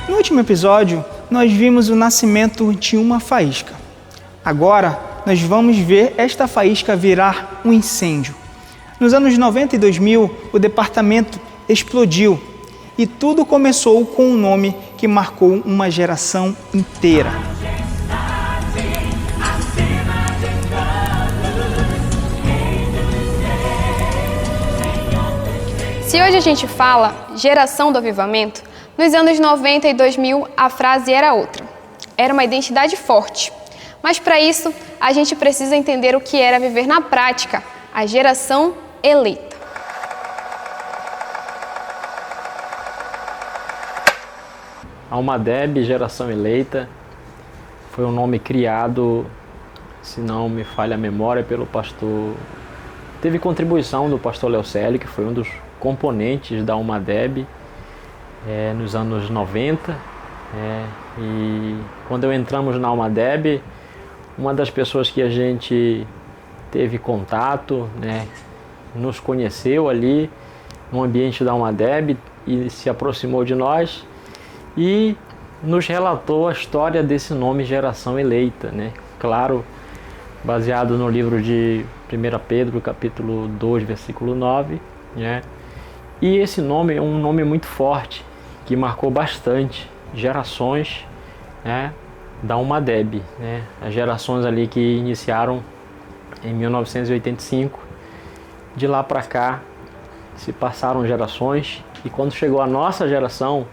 No último episódio, nós vimos o nascimento de uma faísca. Agora, nós vamos ver esta faísca virar um incêndio. Nos anos 90 e 2000, o departamento explodiu e tudo começou com um nome que marcou uma geração inteira. Se hoje a gente fala geração do avivamento, nos anos 90 e 2000 a frase era outra. Era uma identidade forte. Mas para isso, a gente precisa entender o que era viver na prática a geração eleita. Almadeb, geração eleita, foi um nome criado, se não me falha a memória, pelo pastor... Teve contribuição do pastor Leocélio, que foi um dos componentes da Almadeb nos anos 90. E quando entramos na Almadeb, uma das pessoas que a gente teve contato, nos conheceu ali no ambiente da Almadeb e se aproximou de nós e nos relatou a história desse nome Geração Eleita, Claro, baseado no livro de 1 Pedro, capítulo 2, versículo 9, E esse nome é um nome muito forte, que marcou bastante gerações, da Almadeb, As gerações ali que iniciaram em 1985. De lá para cá se passaram gerações e quando chegou a nossa geração,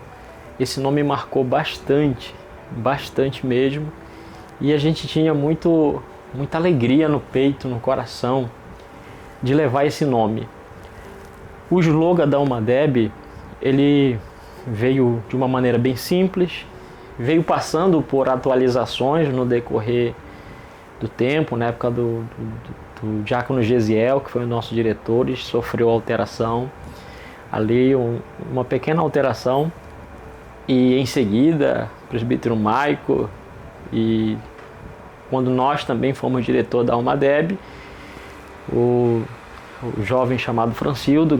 esse nome marcou bastante mesmo. E a gente tinha muita alegria no peito, no coração, de levar esse nome. O slogan da Almadeb, ele veio de uma maneira bem simples, veio passando por atualizações no decorrer do tempo, na época do diácono Gesiel, que foi o nosso diretor, e sofreu alteração, ali uma pequena alteração, e em seguida, o presbítero Maico, e quando nós também fomos diretor da Almadeb, o jovem chamado Francildo,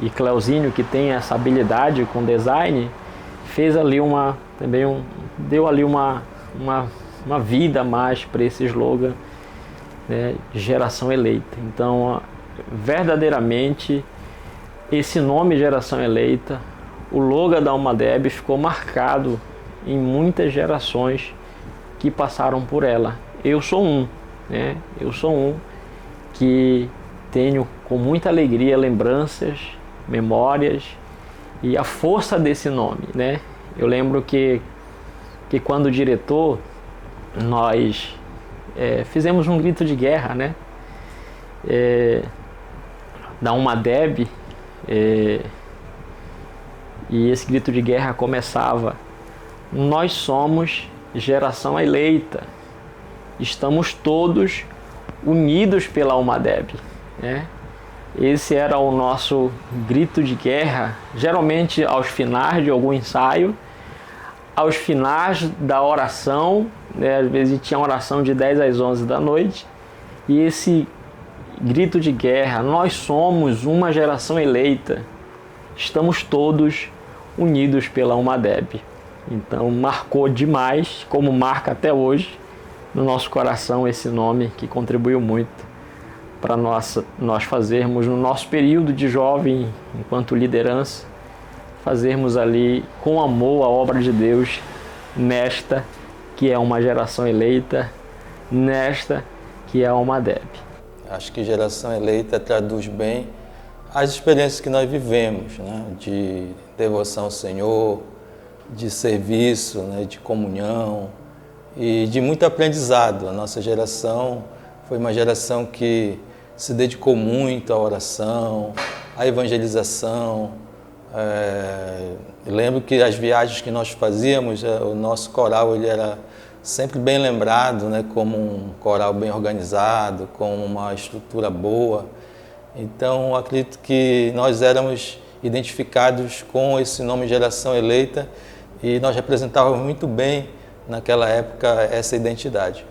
e Cleuzinho, que tem essa habilidade com design, fez ali deu ali uma vida a mais para esse slogan, de Geração Eleita. Então, verdadeiramente, esse nome Geração Eleita, o logo da Almadeb ficou marcado em muitas gerações que passaram por ela. Eu sou um que tenho com muita alegria lembranças, memórias e a força desse nome, Eu lembro que quando diretor, nós fizemos um grito de guerra, da Almadeb, e esse grito de guerra começava: nós somos geração eleita, estamos todos unidos pela Almadeb, Esse era o nosso grito de guerra, geralmente aos finais de algum ensaio, aos finais da oração, às vezes tinha oração de 10 às 11 da noite, e esse grito de guerra: nós somos uma geração eleita, estamos todos unidos pela Almadeb. Então marcou demais, como marca até hoje no nosso coração esse nome, que contribuiu muito para nós fazermos no nosso período de jovem, enquanto liderança, fazermos ali com amor a obra de Deus nesta que é uma geração eleita, nesta que é a Almadeb. Acho que geração eleita traduz bem as experiências que nós vivemos, de devoção ao Senhor, de serviço, de comunhão e de muito aprendizado. A nossa geração foi uma geração que se dedicou muito à oração, à evangelização. Eu lembro que as viagens que nós fazíamos, o nosso coral ele era sempre bem lembrado, como um coral bem organizado, com uma estrutura boa. Então, acredito que nós éramos identificados com esse nome Geração Eleita e nós representávamos muito bem, naquela época, essa identidade.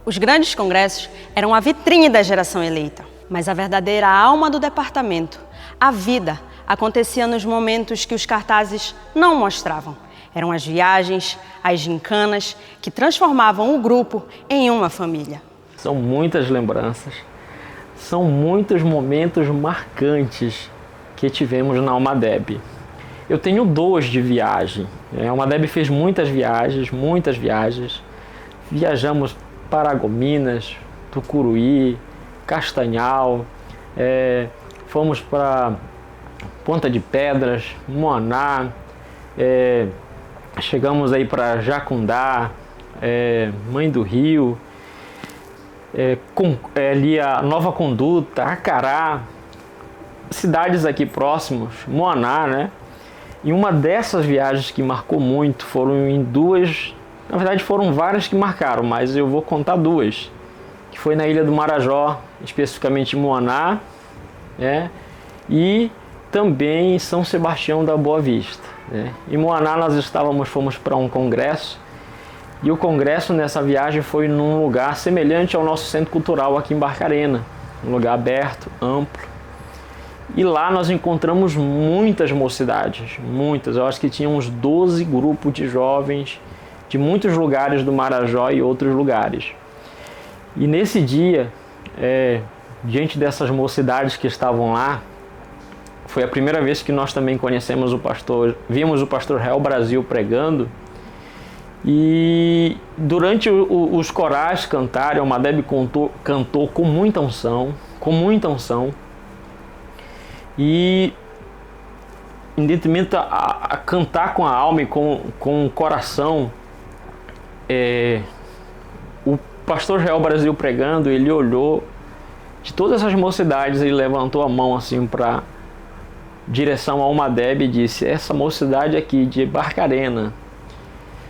Os grandes congressos eram a vitrine da Geração Eleita, mas a verdadeira alma do departamento, a vida, acontecia nos momentos que os cartazes não mostravam. Eram as viagens, as gincanas, que transformavam o grupo em uma família. São muitas lembranças, são muitos momentos marcantes que tivemos na Almadeb. Eu tenho 2 de viagem. A Almadeb fez muitas viagens. Viajamos para Paragominas, Tucuruí, Castanhal, fomos para Ponta de Pedras, Moaná, chegamos aí para Jacundá, Mãe do Rio, ali a Nova Conduta, Acará, cidades aqui próximos, Moaná, né? E uma dessas viagens que marcou muito foram em 2, na verdade foram várias que marcaram, mas eu vou contar 2, que foi na Ilha do Marajó, especificamente em Moaná, e também em São Sebastião da Boa Vista. Em Moaná nós fomos para um congresso, e o congresso nessa viagem foi num lugar semelhante ao nosso centro cultural aqui em Barcarena, um lugar aberto, amplo. E lá nós encontramos muitas mocidades, muitas. Eu acho que tinha uns 12 grupos de jovens de muitos lugares do Marajó e outros lugares. E nesse dia, diante dessas mocidades que estavam lá, foi a primeira vez que nós também vimos o pastor Real Brasil pregando. E durante os corais cantarem, a Almadeb cantou com muita unção, E em detrimento a cantar com a alma e com o coração, o pastor Real Brasil pregando, ele olhou de todas essas mocidades, ele levantou a mão assim para direção a Almadeb e disse: essa mocidade aqui de Barcarena,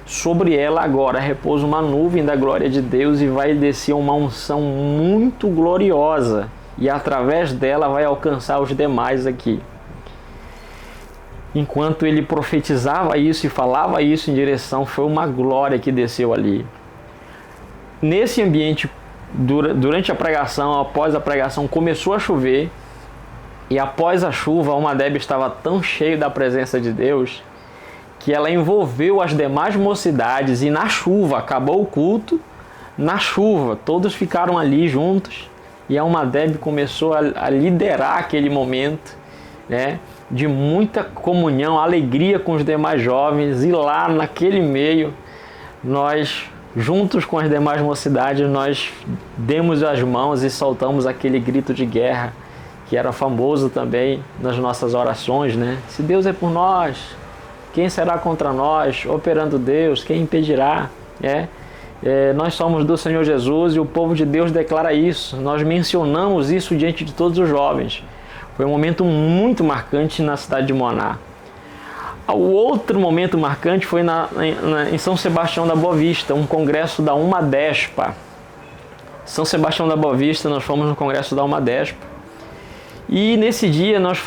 sobre ela agora repousa uma nuvem da glória de Deus e vai descer uma unção muito gloriosa, e através dela vai alcançar os demais aqui. Enquanto ele profetizava isso e falava isso em direção, foi uma glória que desceu ali. Nesse ambiente, durante a pregação, após a pregação, começou a chover, e após a chuva, a Almadeb estava tão cheia da presença de Deus que ela envolveu as demais mocidades, e na chuva, acabou o culto, na chuva, todos ficaram ali juntos, e a Almadeb começou a liderar aquele momento, de muita comunhão, alegria com os demais jovens, e lá naquele meio, nós, juntos com as demais mocidades, nós demos as mãos e soltamos aquele grito de guerra, que era famoso também nas nossas orações, Se Deus é por nós, quem será contra nós? Operando Deus, quem impedirá? Nós somos do Senhor Jesus, e o povo de Deus declara isso. Nós mencionamos isso diante de todos os jovens. Foi um momento muito marcante na cidade de Moaná. O outro momento marcante foi em São Sebastião da Boa Vista, um congresso da Umadespa. São Sebastião da Boa Vista, nós fomos no congresso da Umadespa. E nesse dia nós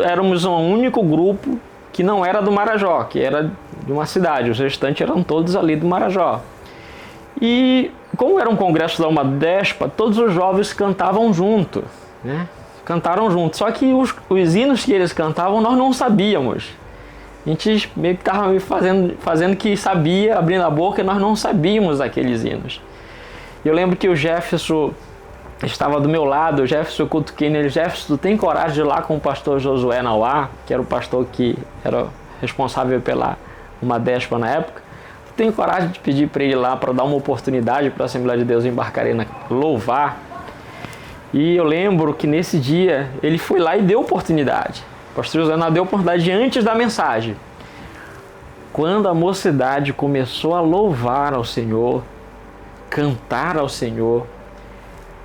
éramos um único grupo que não era do Marajó, que era de uma cidade. Os restantes eram todos ali do Marajó. E como era um congresso da Umadespa, todos os jovens cantavam junto, Cantaram junto. Só que os hinos que eles cantavam nós não sabíamos. A gente meio que estava fazendo que sabia, abrindo a boca, e nós não sabíamos aqueles hinos. Eu lembro que o Jefferson estava do meu lado, o Jefferson, eu cutuquei nele: Jefferson, tu tem coragem de ir lá com o pastor Josué Nauá, que era o pastor que era responsável pela Umadespa na época? Tu tem coragem de pedir para ele ir lá, para dar uma oportunidade para a Assembleia de Deus em Barcarena louvar? E eu lembro que nesse dia ele foi lá e deu oportunidade. O pastor Josué Nauá deu oportunidade antes da mensagem. Quando a mocidade começou a louvar ao Senhor, cantar ao Senhor,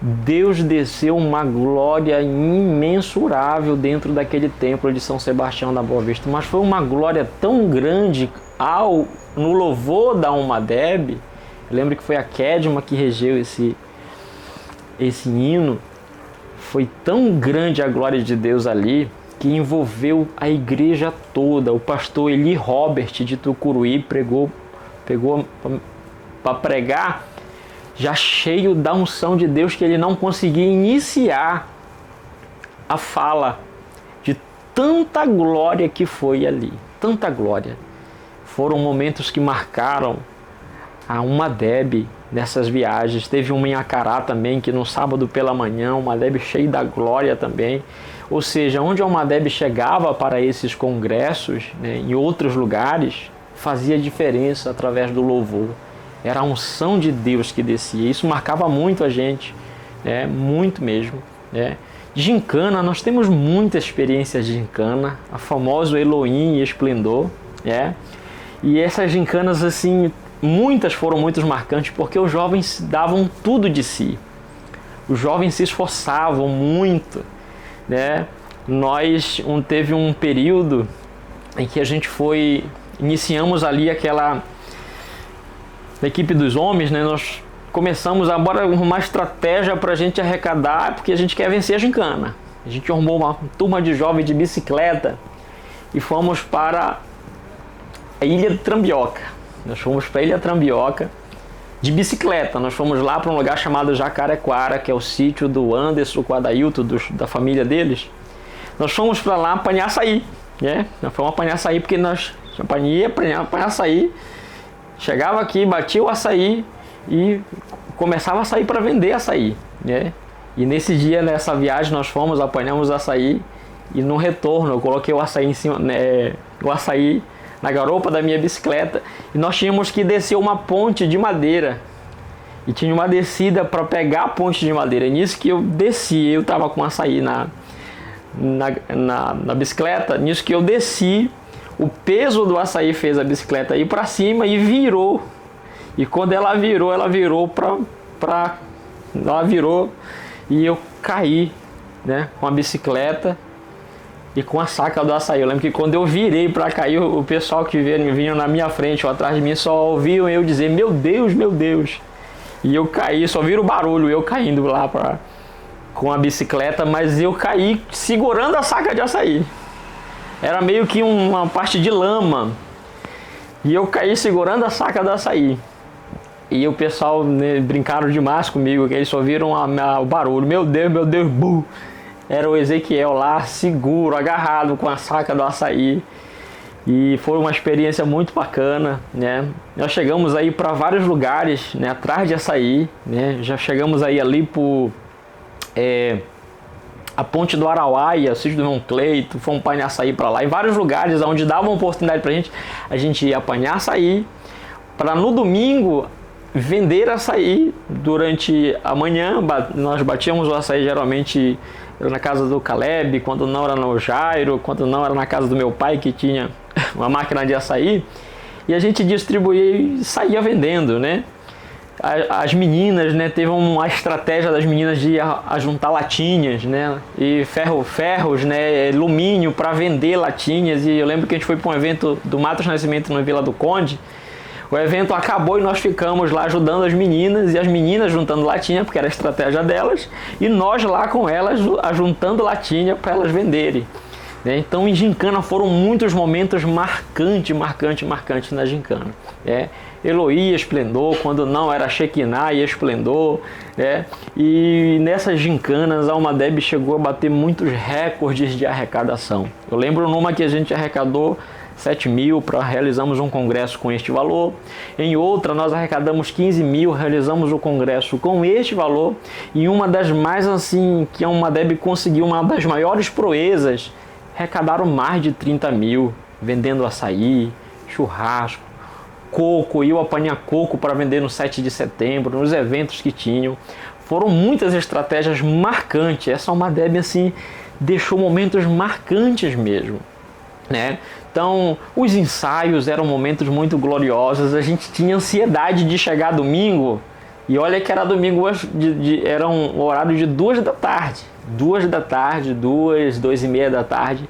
Deus desceu uma glória imensurável dentro daquele templo de São Sebastião da Boa Vista. Mas foi uma glória tão grande no louvor da Almadeb. Eu lembro que foi a Kedma que regeu esse hino. Foi tão grande a glória de Deus ali que envolveu a igreja toda. O pastor Eli Robert de Tucuruí pegou para pregar já cheio da unção de Deus, que ele não conseguia iniciar a fala de tanta glória que foi ali, tanta glória. Foram momentos que marcaram a Umadeb nessas viagens. Teve uma em Acará também, que no sábado pela manhã, uma Umadeb cheia da glória também. Ou seja, onde a Umadeb chegava para esses congressos, né, em outros lugares, fazia diferença através do louvor. Era a unção de Deus que descia. Isso marcava muito a gente, né, muito mesmo, né. Gincana, nós temos muitas experiências de gincana, a famosa Elohim e Esplendor, né? E essas gincanas, assim, muitas foram muito marcantes, porque os jovens davam tudo de si. Os jovens se esforçavam muito, né? Teve um período em que a gente iniciamos ali aquela equipe dos homens, né? Nós começamos agora uma estratégia para a gente arrecadar, porque a gente quer vencer a gincana. A gente arrumou uma turma de jovens de bicicleta e fomos para a Ilha de Trambioca. Nós fomos para a Ilha Trambioca de bicicleta. Nós fomos lá para um lugar chamado Jacarequara, que é o sítio do Anderson com a Dailton, da família deles. Nós fomos para lá apanhar açaí, né? Nós fomos apanhar açaí porque nós apanhar açaí, chegava aqui, batia o açaí e começava a sair para vender açaí, né? E nesse dia, nessa viagem, nós fomos, apanhamos açaí e no retorno eu coloquei o açaí em cima, né, o açaí na garupa da minha bicicleta e nós tínhamos que descer uma ponte de madeira e tinha uma descida para pegar a ponte de madeira. E nisso que eu desci, eu estava com açaí na bicicleta, nisso que eu desci, o peso do açaí fez a bicicleta ir para cima e virou. E quando ela virou e eu caí, né, com a bicicleta e com a saca do açaí. Eu lembro que quando eu virei para cair, o pessoal que vinha na minha frente ou atrás de mim só ouviam eu dizer, meu Deus, meu Deus. E eu caí, só viram o barulho, eu caindo lá com a bicicleta, mas eu caí segurando a saca de açaí. Era meio que uma parte de lama. E eu caí segurando a saca do açaí. E o pessoal, né, brincaram demais comigo, que eles só viram o barulho. Meu Deus, buh! Era o Ezequiel lá, seguro, agarrado com a saca do açaí. E foi uma experiência muito bacana, né? Nós chegamos aí para vários lugares, né, atrás de açaí, né? Já chegamos aí ali por a Ponte do Arauáia, o sítio do irmão Cleito, fomos apanhar açaí para lá. Em vários lugares onde davam oportunidade para a gente ia apanhar açaí, para no domingo vender açaí durante a manhã. Nós batíamos o açaí geralmente na casa do Caleb, quando não era no Jairo, quando não era na casa do meu pai, que tinha uma máquina de açaí, e a gente distribuía e saía vendendo, né? As meninas, né, teve uma estratégia das meninas de juntar latinhas, né, e ferros, né, alumínio para vender latinhas. E eu lembro que a gente foi para um evento do Matos Nascimento na Vila do Conde. O evento acabou e nós ficamos lá ajudando as meninas, e as meninas juntando latinha, porque era a estratégia delas, e nós lá com elas juntando latinha para elas venderem. Então em gincana foram muitos momentos marcantes na gincana. Eloí, Esplendor, quando não era Shekinah e Esplendor, né? E nessas gincanas a Umadeb chegou a bater muitos recordes de arrecadação. Eu lembro numa que a gente arrecadou 7 mil, realizamos um congresso com este valor. Em outra nós arrecadamos 15 mil, realizamos o congresso com este valor. E uma das mais assim, que a Umadeb conseguiu, uma das maiores proezas, arrecadaram mais de 30 mil, vendendo açaí, churrasco, coco, eu apanhar coco para vender no 7 de setembro, nos eventos que tinham. Foram muitas estratégias marcantes. Essa Umadeb assim deixou momentos marcantes mesmo, né? Então, os ensaios eram momentos muito gloriosos. A gente tinha ansiedade de chegar domingo. E olha que era domingo, era um horário de 2 da tarde. 2 da tarde, 2h30 da tarde.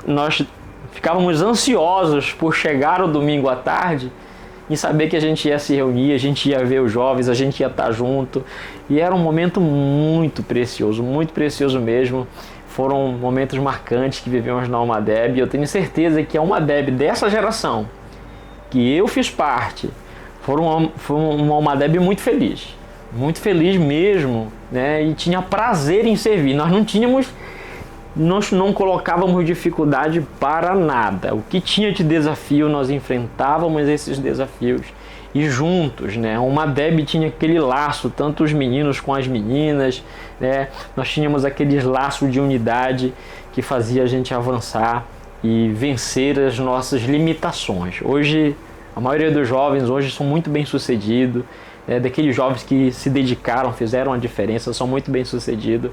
Nós ficávamos ansiosos por chegar o domingo à tarde e saber que a gente ia se reunir, a gente ia ver os jovens, a gente ia estar junto. E era um momento muito precioso mesmo. Foram momentos marcantes que vivemos na Umadeb, e eu tenho certeza que a Umadeb dessa geração, que eu fiz parte, foi uma Umadeb muito feliz mesmo, né? E tinha prazer em servir. Nós não tínhamos nós não colocávamos dificuldade para nada. O que tinha de desafio, nós enfrentávamos esses desafios. E juntos, né? Uma Deb tinha aquele laço, tanto os meninos com as meninas, né? Nós tínhamos aquele laço de unidade que fazia a gente avançar e vencer as nossas limitações. Hoje, a maioria dos jovens hoje são muito bem-sucedidos, né? Daqueles jovens que se dedicaram, fizeram a diferença, são muito bem-sucedidos,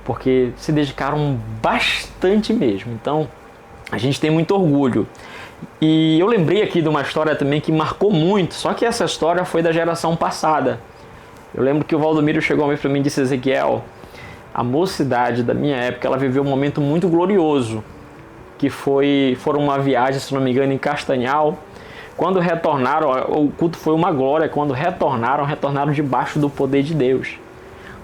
porque se dedicaram bastante mesmo. Então, a gente tem muito orgulho. E eu lembrei aqui de uma história também que marcou muito, só que essa história foi da geração passada. Eu lembro que o Valdomiro chegou para mim e disse: Ezequiel, a mocidade da minha época, ela viveu um momento muito glorioso, que foram uma viagem, se não me engano, em Castanhal. Quando retornaram, o culto foi uma glória, quando retornaram debaixo do poder de Deus.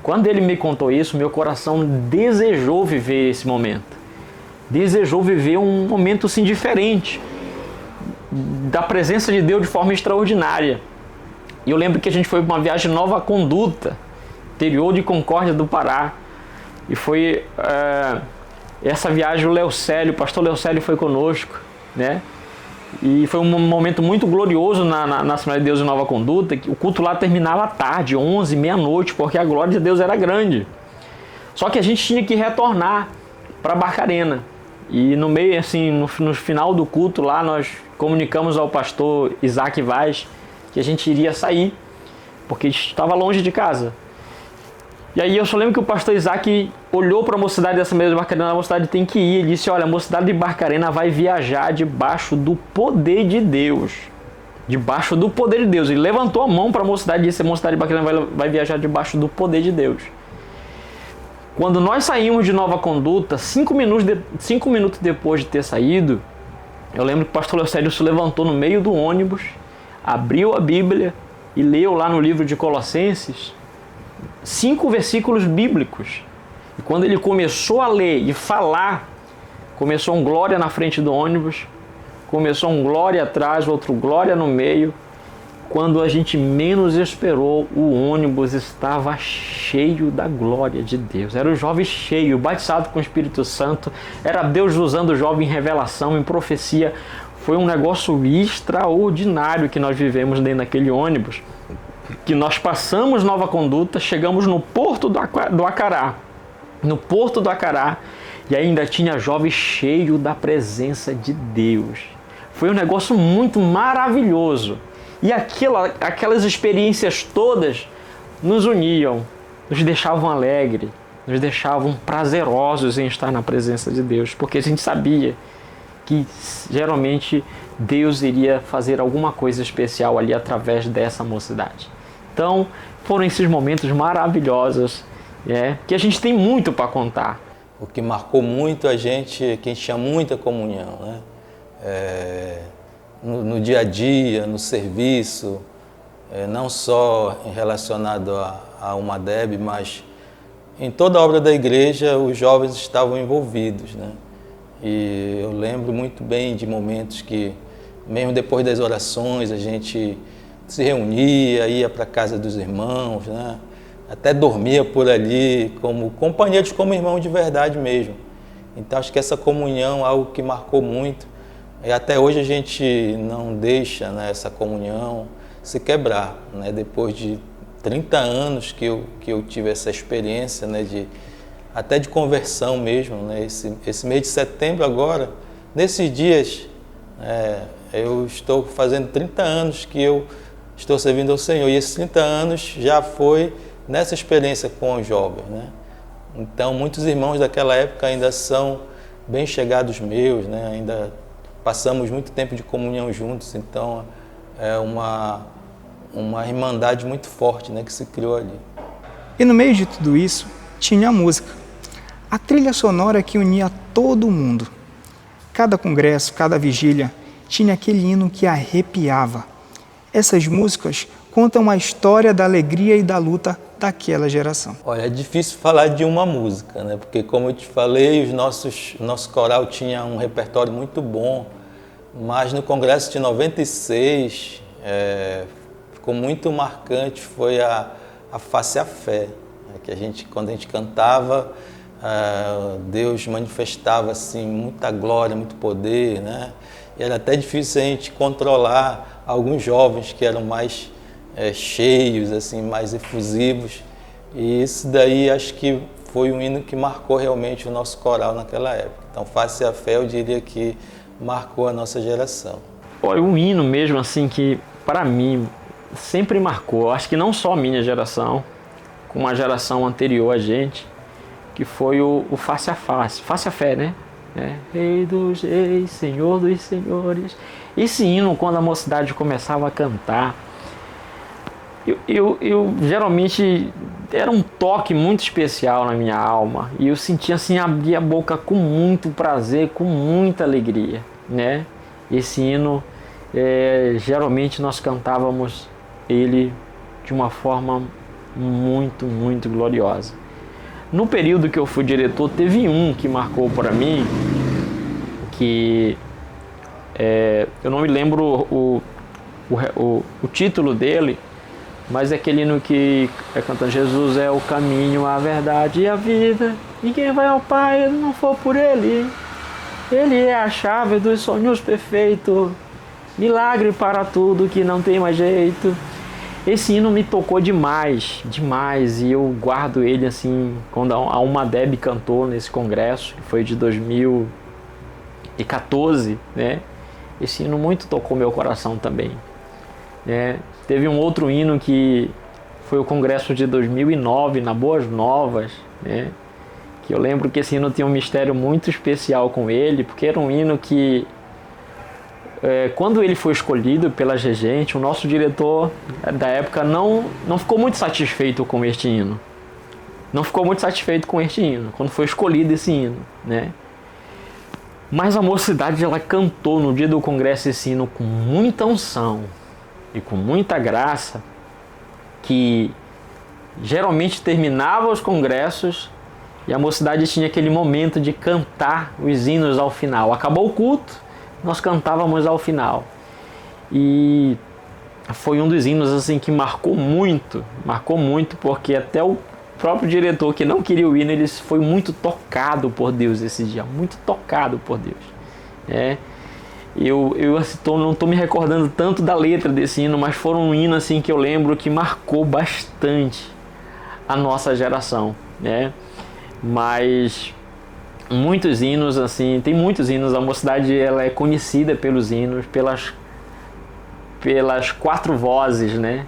Quando ele me contou isso, meu coração desejou viver esse momento. Desejou viver um momento assim diferente, da presença de Deus de forma extraordinária. E eu lembro que a gente foi para uma viagem Nova Conduta, interior de Concórdia do Pará. E foi essa viagem o pastor Leocélio foi conosco, né? E foi um momento muito glorioso na Assembleia de Deus em Nova Conduta. O culto lá terminava à tarde, 11, meia-noite, porque a glória de Deus era grande. Só que a gente tinha que retornar para Barcarena. E no meio, assim, no final do culto lá, nós comunicamos ao pastor Isaac Vaz que a gente iria sair, porque estava longe de casa. E aí eu só lembro que o pastor Isaac olhou para a mocidade dessa mesma Barcarena: a mocidade tem que ir. Ele disse: olha, a mocidade de Barcarena vai viajar debaixo do poder de Deus. Debaixo do poder de Deus. Ele levantou a mão para a mocidade e disse: a mocidade de Barcarena vai viajar debaixo do poder de Deus. Quando nós saímos de Nova Conduta, 5 minutos depois de ter saído, eu lembro que o pastor Leocélio se levantou no meio do ônibus, abriu a Bíblia e leu lá no livro de Colossenses 5 versículos bíblicos. E quando ele começou a ler e falar, começou um glória na frente do ônibus, começou um glória atrás, outro glória no meio. Quando a gente menos esperou, o ônibus estava cheio da glória de Deus. Era o jovem cheio, batizado com o Espírito Santo. Era Deus usando o jovem em revelação, em profecia. Foi um negócio extraordinário que nós vivemos dentro daquele ônibus. Que nós passamos Nova Conduta, chegamos no Porto do Acará. No Porto do Acará, e ainda tinha jovem cheio da presença de Deus. Foi um negócio muito maravilhoso. E aquelas experiências todas nos uniam, nos deixavam alegres, nos deixavam prazerosos em estar na presença de Deus, porque a gente sabia que geralmente Deus iria fazer alguma coisa especial ali através dessa mocidade. Então, foram esses momentos maravilhosos, que a gente tem muito para contar. O que marcou muito a gente, que a gente tinha muita comunhão, né? No dia a dia, no serviço, não só relacionado a uma Deb, mas em toda a obra da igreja os jovens estavam envolvidos, né? E eu lembro muito bem de momentos que, mesmo depois das orações, a gente se reunia, ia para a casa dos irmãos, né? Até dormia por ali, como companheiros, como irmãos de verdade mesmo. Então acho que essa comunhão é algo que marcou muito. E até hoje a gente não deixa, né, essa comunhão se quebrar, né? Depois de 30 anos que eu tive essa experiência, né, até de conversão mesmo, né? Esse mês de setembro agora, nesses dias, eu estou fazendo 30 anos que eu estou servindo ao Senhor. E esses 30 anos já foi nessa experiência com os jovens, né? Então muitos irmãos daquela época ainda são bem chegados meus, né? Ainda passamos muito tempo de comunhão juntos, então é uma irmandade muito forte, né, que se criou ali. E no meio de tudo isso, tinha a música. A trilha sonora que unia todo mundo. Cada congresso, cada vigília, tinha aquele hino que arrepiava. Essas músicas contam a história da alegria e da luta daquela geração. Olha, é difícil falar de uma música, né? Porque, como eu te falei, nosso coral tinha um repertório muito bom, mas no congresso de 96, ficou muito marcante, foi a Face à Fé, né? Que quando a gente cantava, Deus manifestava assim muita glória, muito poder, né? E era até difícil a gente controlar alguns jovens que eram mais cheios, assim, mais efusivos. E isso daí acho que foi um hino que marcou realmente o nosso coral naquela época. Então, Face à Fé, eu diria que marcou a nossa geração. Olha, um hino mesmo assim que, para mim, sempre marcou, acho que não só a minha geração, como a geração anterior a gente, que foi o Face a Face, Face à Fé, né? Rei dos reis, Senhor dos senhores. Esse hino, quando a mocidade começava a cantar, eu geralmente era um toque muito especial na minha alma, e eu sentia assim, abrir a boca com muito prazer, com muita alegria, né? Esse hino, geralmente nós cantávamos ele de uma forma muito, muito gloriosa. No período que eu fui diretor, teve um que marcou para mim, que eu não me lembro o título dele, mas é aquele hino que é cantando: Jesus é o caminho, a verdade e a vida, ninguém vai ao Pai se não for por Ele. Ele é a chave dos sonhos perfeitos, milagre para tudo que não tem mais jeito. Esse hino me tocou demais, demais, e eu guardo ele assim, quando a Alma Deb cantou nesse congresso, que foi de 2014, né? Esse hino muito tocou meu coração também, né? Teve um outro hino que foi o congresso de 2009, na Boas Novas, né? Que eu lembro que esse hino tinha um mistério muito especial com ele, porque era um hino que, quando ele foi escolhido pela Regente, o nosso diretor da época não ficou muito satisfeito com este hino. Não ficou muito satisfeito com este hino, quando foi escolhido esse hino, né? Mas a mocidade, ela cantou no dia do congresso esse hino com muita unção e com muita graça, que geralmente terminava os congressos e a mocidade tinha aquele momento de cantar os hinos ao final. Acabou o culto, nós cantávamos ao final. E foi um dos hinos assim que marcou muito, porque até o próprio diretor, que não queria o hino, ele foi muito tocado por Deus esse dia, muito tocado por Deus. Eu não estou me recordando tanto da letra desse hino, mas foi um hino assim que eu lembro que marcou bastante a nossa geração, né? Mas muitos hinos, assim, tem muitos hinos. A mocidade, ela é conhecida pelos hinos, pelas quatro vozes, né?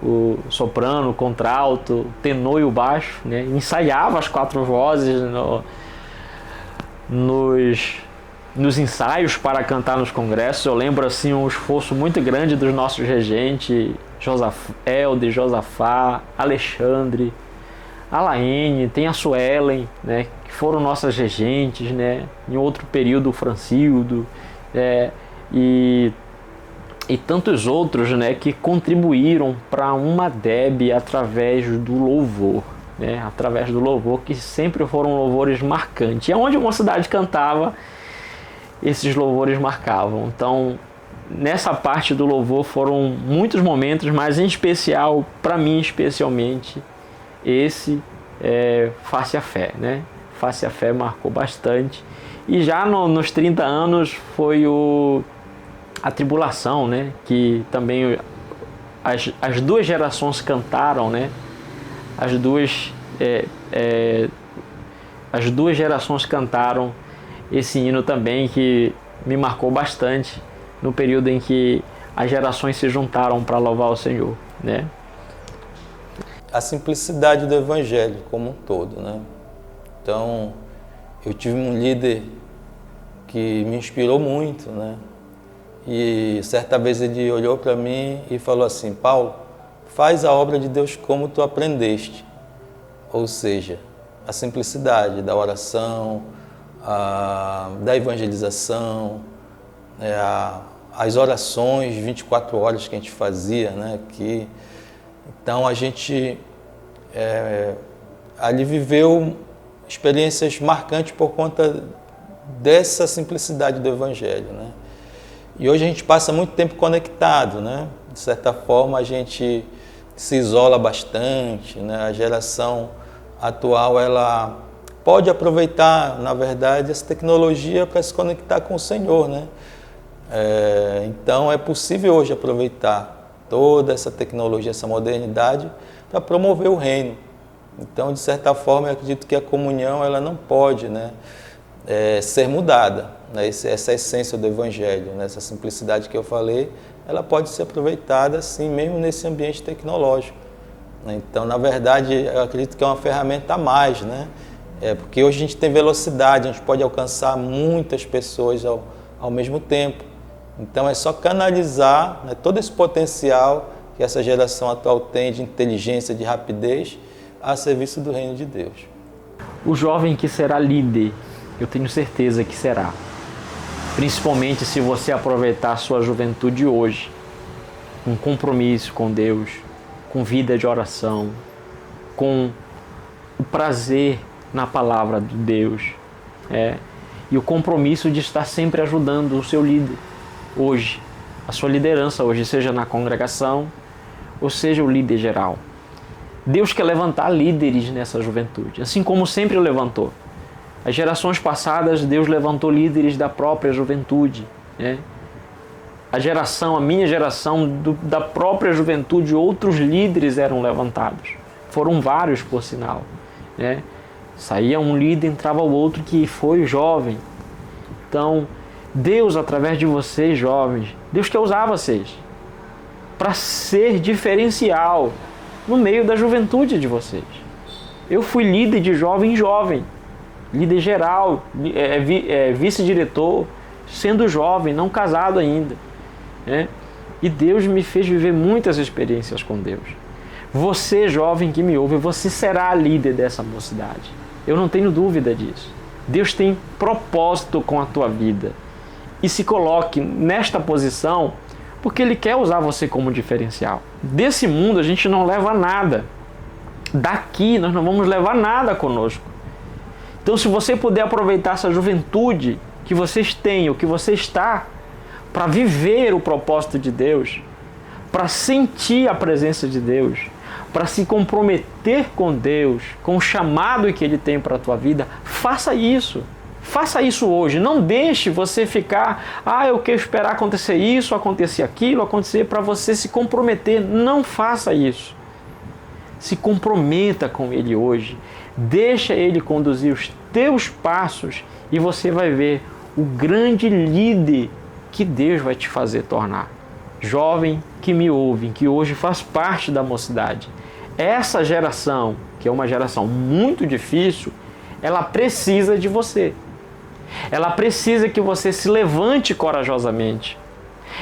O soprano, o contralto, o tenor e o baixo, né? Ensaiava as quatro vozes nos ensaios para cantar nos congressos. Eu lembro assim um esforço muito grande dos nossos regentes, Helder, Josafá, Alexandre, a Laene, tem a Suelen, né, que foram nossas regentes, né, em outro período o Francildo, e tantos outros, né, que contribuíram para uma Deb através do louvor, né, através do louvor, que sempre foram louvores marcantes. E aonde uma cidade cantava, esses louvores marcavam. Então, nessa parte do louvor foram muitos momentos, mas em especial, para mim especialmente, esse Face à Fé, né? Face à Fé marcou bastante. E já nos 30 anos foi a Tribulação, né? Que também as duas gerações cantaram, né? As duas gerações cantaram esse hino também, que me marcou bastante no período em que as gerações se juntaram para louvar o Senhor, né? A simplicidade do Evangelho como um todo, né? Então, eu tive um líder que me inspirou muito, né? E certa vez ele olhou para mim e falou assim: Paulo, faz a obra de Deus como tu aprendeste. Ou seja, a simplicidade da oração, da evangelização, as orações 24 horas que a gente fazia, né? Então a gente ali viveu experiências marcantes por conta dessa simplicidade do Evangelho, né? E hoje a gente passa muito tempo conectado, né? De certa forma a gente se isola bastante, né? A geração atual, ela pode aproveitar, na verdade, essa tecnologia para se conectar com o Senhor, né? Então é possível hoje aproveitar toda essa tecnologia, essa modernidade para promover o reino. Então, de certa forma, eu acredito que a comunhão ela não pode, né, ser mudada, né? Essa essência do Evangelho, né? Essa simplicidade que eu falei, ela pode ser aproveitada assim mesmo nesse ambiente tecnológico. Então, na verdade, eu acredito que é uma ferramenta a mais, né? Porque hoje a gente tem velocidade, a gente pode alcançar muitas pessoas ao mesmo tempo. Então, é só canalizar, né, todo esse potencial que essa geração atual tem de inteligência, de rapidez, a serviço do reino de Deus. O jovem que será líder, eu tenho certeza que será. Principalmente se você aproveitar a sua juventude hoje, com compromisso com Deus, com vida de oração, com o prazer na palavra de Deus, e o compromisso de estar sempre ajudando o seu líder hoje, a sua liderança hoje, seja na congregação ou seja o líder geral. Deus quer levantar líderes nessa juventude, assim como sempre o levantou. As gerações passadas, Deus levantou líderes da própria juventude, né? A minha geração, da própria juventude, outros líderes eram levantados. Foram vários, por sinal, né? Saía um líder, entrava o outro que foi jovem. Então, Deus, através de vocês, jovens, Deus quer usar vocês para ser diferencial no meio da juventude de vocês. Eu fui líder de jovem, líder geral, vice-diretor, sendo jovem, não casado ainda, né? E Deus me fez viver muitas experiências com Deus. Você, jovem que me ouve, você será a líder dessa mocidade. Eu não tenho dúvida disso. Deus tem propósito com a tua vida. E se coloque nesta posição porque Ele quer usar você como diferencial. Desse mundo a gente não leva nada. Daqui nós não vamos levar nada conosco. Então, se você puder aproveitar essa juventude que vocês têm, o que você está, para viver o propósito de Deus, para sentir a presença de Deus, para se comprometer com Deus, com o chamado que Ele tem para a tua vida, faça isso. Faça isso hoje. Não deixe você ficar, eu quero esperar acontecer isso, acontecer aquilo, acontecer, para você se comprometer. Não faça isso. Se comprometa com Ele hoje. Deixa Ele conduzir os teus passos e você vai ver o grande líder que Deus vai te fazer tornar. Jovem que me ouve, que hoje faz parte da mocidade. Essa geração, que é uma geração muito difícil, ela precisa de você. Ela precisa que você se levante corajosamente.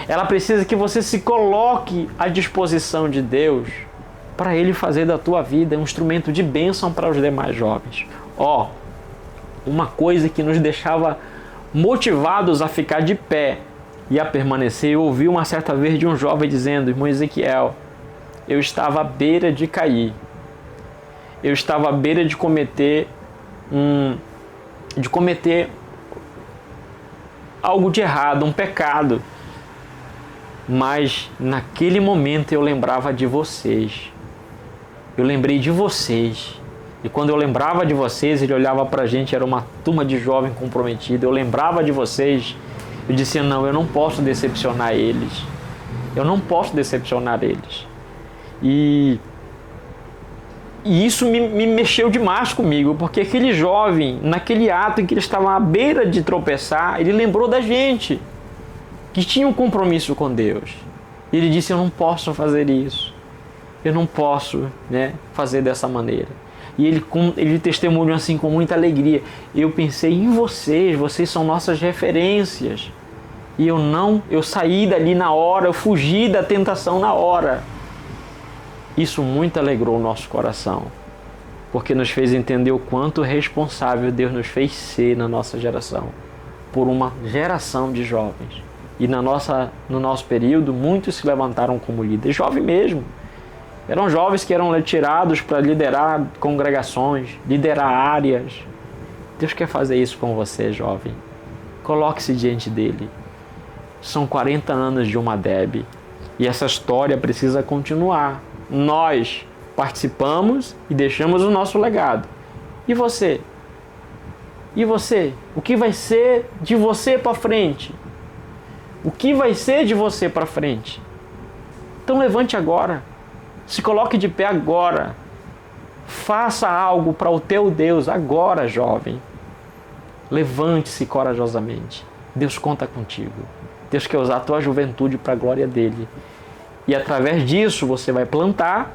Ela precisa que você se coloque à disposição de Deus para Ele fazer da tua vida um instrumento de bênção para os demais jovens. Uma coisa que nos deixava motivados a ficar de pé e a permanecer, eu ouvi uma certa vez de um jovem dizendo: irmão Ezequiel, eu estava à beira de cair. Eu estava à beira de cometer algo de errado, um pecado. Mas naquele momento eu lembrava de vocês. Eu lembrei de vocês. E quando eu lembrava de vocês, ele olhava pra gente, era uma turma de jovem comprometida. Eu lembrava de vocês, eu dizia: não, eu não posso decepcionar eles. Eu não posso decepcionar eles. E isso me mexeu demais comigo, porque aquele jovem, naquele ato em que ele estava à beira de tropeçar, ele lembrou da gente, que tinha um compromisso com Deus. E ele disse: eu não posso fazer isso. Eu não posso, fazer dessa maneira. E ele testemunhou assim com muita alegria: eu pensei em vocês são nossas referências. E eu saí dali na hora, eu fugi da tentação na hora. Isso muito alegrou o nosso coração, porque nos fez entender o quanto responsável Deus nos fez ser na nossa geração, por uma geração de jovens. E no nosso período, muitos se levantaram como líderes, jovens mesmo. Eram jovens que eram tirados para liderar congregações, liderar áreas. Deus quer fazer isso com você, jovem. Coloque-se diante dele. São 40 anos de uma DEB e essa história precisa continuar. Nós, participamos e deixamos o nosso legado. E você? E você? O que vai ser de você para frente? O que vai ser de você para frente? Então levante agora. Se coloque de pé agora. Faça algo para o teu Deus agora, jovem. Levante-se corajosamente. Deus conta contigo. Deus quer usar a tua juventude para a glória dele. E através disso você vai plantar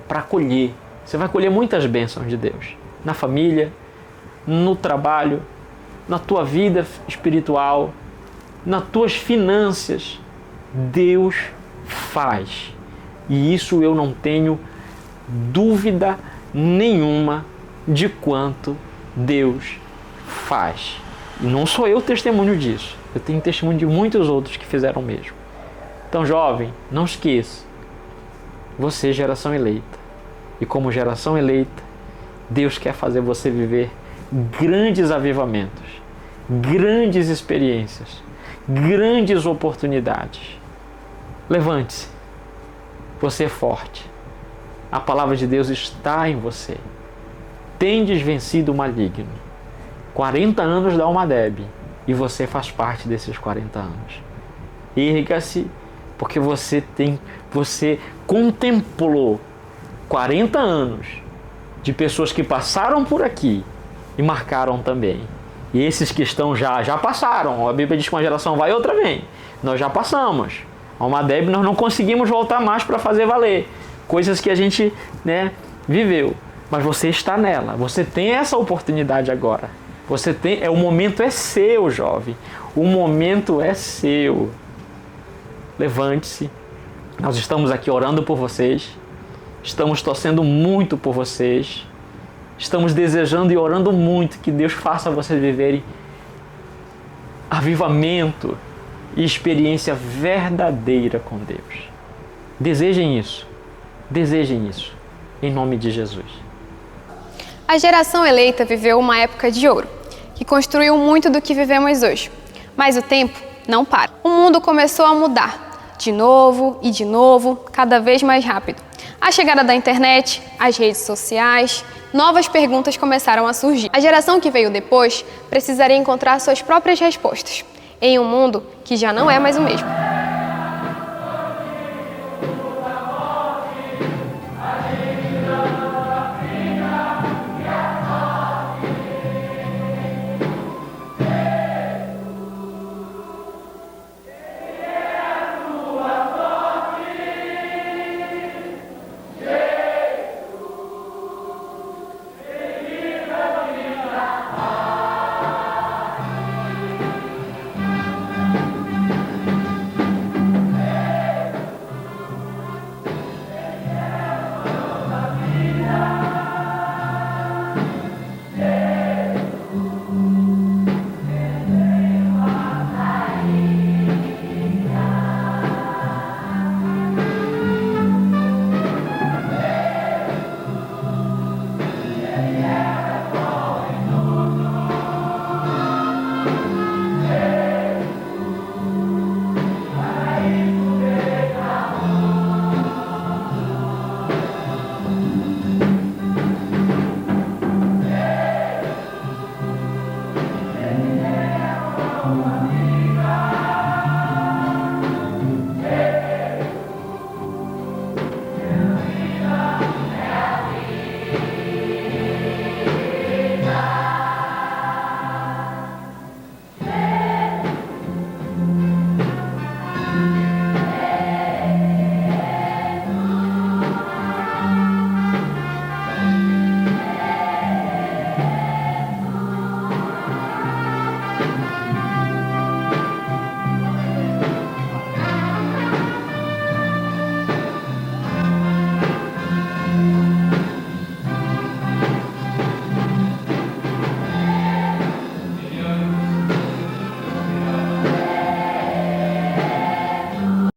para colher. Você vai colher muitas bênçãos de Deus. Na família, no trabalho, na tua vida espiritual, nas tuas finanças. Deus faz. E isso eu não tenho dúvida nenhuma de quanto Deus faz. E não sou eu testemunho disso. Eu tenho testemunho de muitos outros que fizeram o mesmo. Então, jovem, não esqueça. Você é geração eleita. E como geração eleita, Deus quer fazer você viver grandes avivamentos, grandes experiências, grandes oportunidades. Levante-se. Você é forte. A palavra de Deus está em você. Tendes vencido o maligno. 40 anos da Almadeb e você faz parte desses 40 anos. Erga-se, porque você contemplou 40 anos de pessoas que passaram por aqui e marcaram também. E esses que estão já passaram. A Bíblia diz que uma geração vai e outra vem. Nós já passamos. A Almadeb nós não conseguimos voltar mais para fazer valer. Coisas que a gente viveu. Mas você está nela. Você tem essa oportunidade agora. O momento é seu, jovem. O momento é seu. Levante-se. Nós estamos aqui orando por vocês. Estamos torcendo muito por vocês. Estamos desejando e orando muito que Deus faça vocês viverem avivamento e experiência verdadeira com Deus. Desejem isso. Desejem isso. Em nome de Jesus. A geração eleita viveu uma época de ouro, que construiu muito do que vivemos hoje. Mas o tempo não para. O mundo começou a mudar, de novo e de novo, cada vez mais rápido. A chegada da internet, as redes sociais, novas perguntas começaram a surgir. A geração que veio depois precisaria encontrar suas próprias respostas, em um mundo que já não é mais o mesmo.